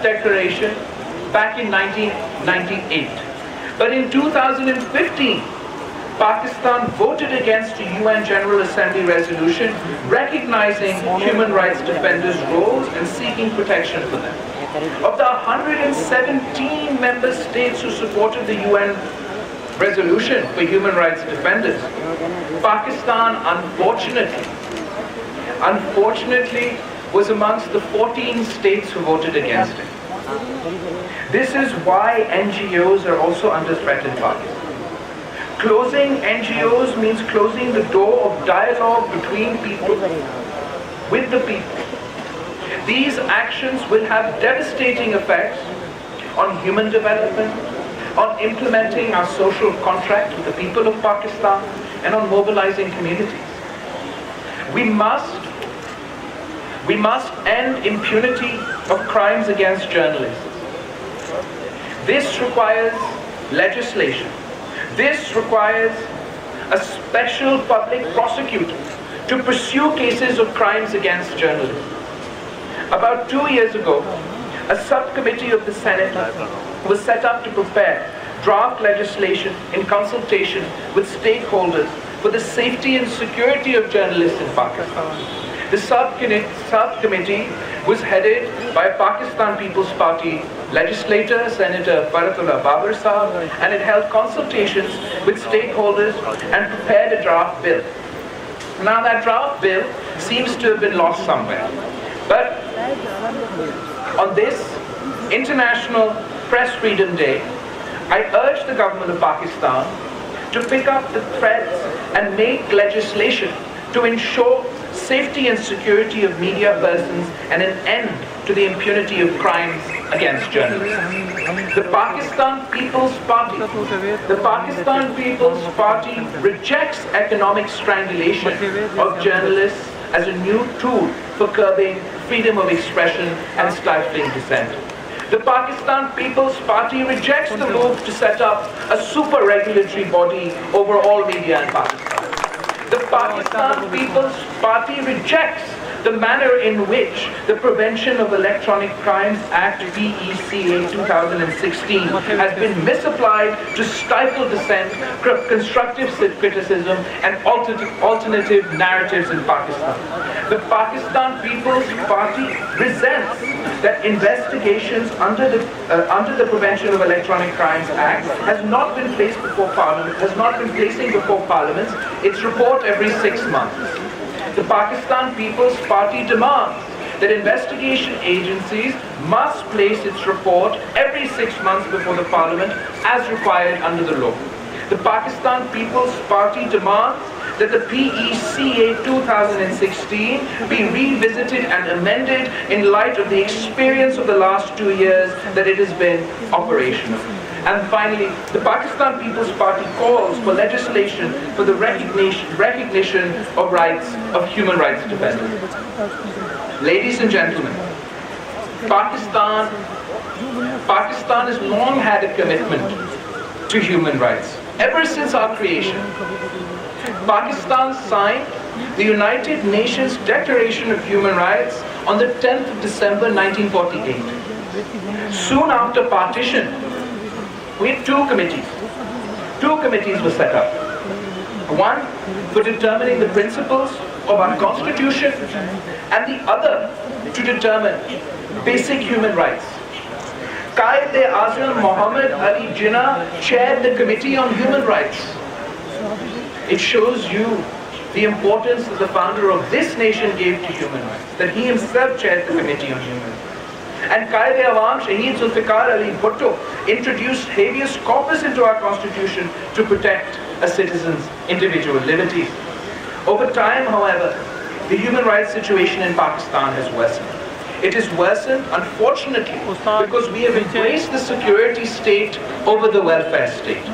declaration back in 1998. But in 2015, Pakistan voted against a UN General Assembly resolution recognizing human rights defenders' roles and seeking protection for them. Of the 117 member states who supported the UN resolution for human rights defenders, Pakistan unfortunately was amongst the 14 states who voted against it. This is why NGOs are also under threat in Pakistan. Closing NGOs means closing the door of dialogue between people, with the people. These actions will have devastating effects on human development, on implementing our social contract with the people of Pakistan, and on mobilizing communities. We must end impunity of crimes against journalists. This requires legislation. This requires a special public prosecutor to pursue cases of crimes against journalists. About 2 years ago, a subcommittee of the Senate was set up to prepare draft legislation in consultation with stakeholders for the safety and security of journalists in Pakistan. The subcommittee was headed by a Pakistan People's Party legislator, Senator Faratullah Babar Sahab, and it held consultations with stakeholders and prepared a draft bill. Now that draft bill seems to have been lost somewhere. But on this International Press Freedom Day, I urge the government of Pakistan to pick up the threads and make legislation to ensure safety and security of media persons and an end to the impunity of crimes against journalists. The Pakistan People's Party rejects economic strangulation of journalists as a new tool for curbing freedom of expression and stifling dissent. The Pakistan People's Party rejects the move to set up a super regulatory body over all media in Pakistan. The Pakistan People's Party rejects the manner in which the Prevention of Electronic Crimes Act PECA 2016 has been misapplied to stifle dissent, constructive criticism and alternative narratives in Pakistan. The Pakistan People's Party resents that investigations under the Prevention of Electronic Crimes Act has not been placing before Parliament its report every 6 months. The Pakistan People's Party demands that investigation agencies must place its report every 6 months before the Parliament as required under the law. The Pakistan People's Party demands that the PECA 2016 be revisited and amended in light of the experience of the last 2 years that it has been operational. And finally, the Pakistan People's Party calls for legislation for the recognition of rights of human rights defenders. Ladies and gentlemen, Pakistan has long had a commitment to human rights. Ever since our creation, Pakistan signed the United Nations Declaration of Human Rights on the 10th of December 1948. Soon after partition, we had two committees. Two committees were set up. One for determining the principles of our constitution, and the other to determine basic human rights. Qaid-e-Azam Muhammad Ali Jinnah chaired the Committee on Human Rights. It shows you the importance that the founder of this nation gave to human rights, that he himself chaired the Committee on Human Rights. And Qaid-e-Awam Shaheed Zulfikar Ali Bhutto introduced habeas corpus into our constitution to protect a citizen's individual liberties. Over time, however, the human rights situation in Pakistan has worsened. It has worsened, unfortunately, because we have embraced the security state over the welfare state.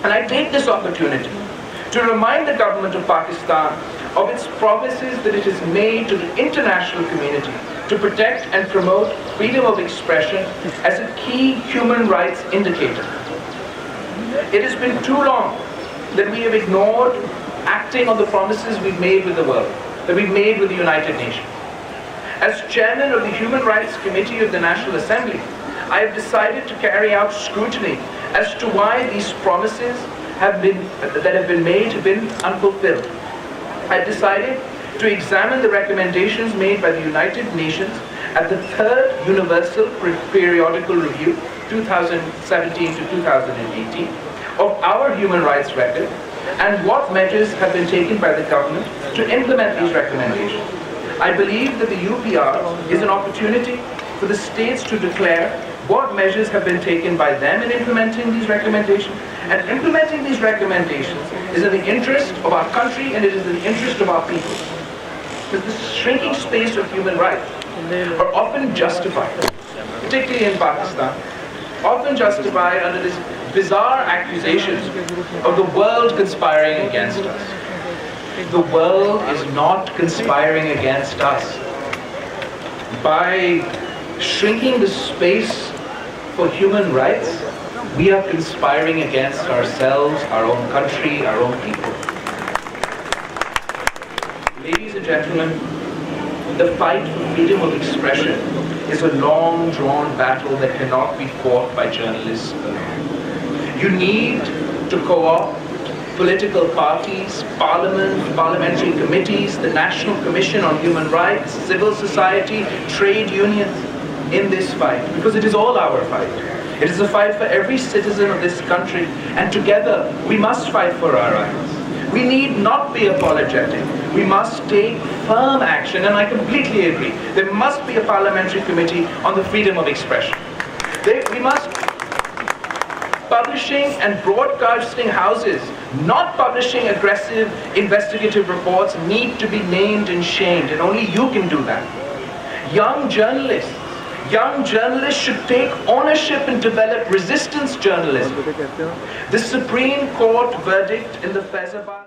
And I take this opportunity to remind the government of Pakistan of its promises that it has made to the international community to protect and promote freedom of expression as a key human rights indicator. It has been too long that we have ignored acting on the promises we've made with the world, that we've made with the United Nations. As chairman of the Human Rights Committee of the National Assembly, I have decided to carry out scrutiny as to why these promises that have been made have been unfulfilled. I have decided to examine the recommendations made by the United Nations at the Third Universal Periodical Review, 2017 to 2018, of our human rights record, and what measures have been taken by the government to implement these recommendations. I believe that the UPR is an opportunity for the states to declare what measures have been taken by them in implementing these recommendations. And implementing these recommendations is in the interest of our country and it is in the interest of our people. But this shrinking space of human rights are often justified, particularly in Pakistan, often justified under this bizarre accusations of the world conspiring against us. The world is not conspiring against us. By shrinking the space for human rights, we are conspiring against ourselves, our own country, our own people. Ladies and gentlemen, the fight for freedom of expression is a long drawn battle that cannot be fought by journalists alone. You need to co-opt political parties, parliamentary committees, the National Commission on Human Rights, civil society, trade unions in this fight, because it is all our fight. It is a fight for every citizen of this country, and together we must fight for our rights. We need not be apologetic. We must take firm action, and I completely agree. There must be a parliamentary committee on the freedom of expression. We must, publishing and broadcasting houses not publishing aggressive investigative reports need to be named and shamed, and only you can do that. Young journalists should take ownership and develop resistance journalism. The Supreme Court verdict in the Faizabad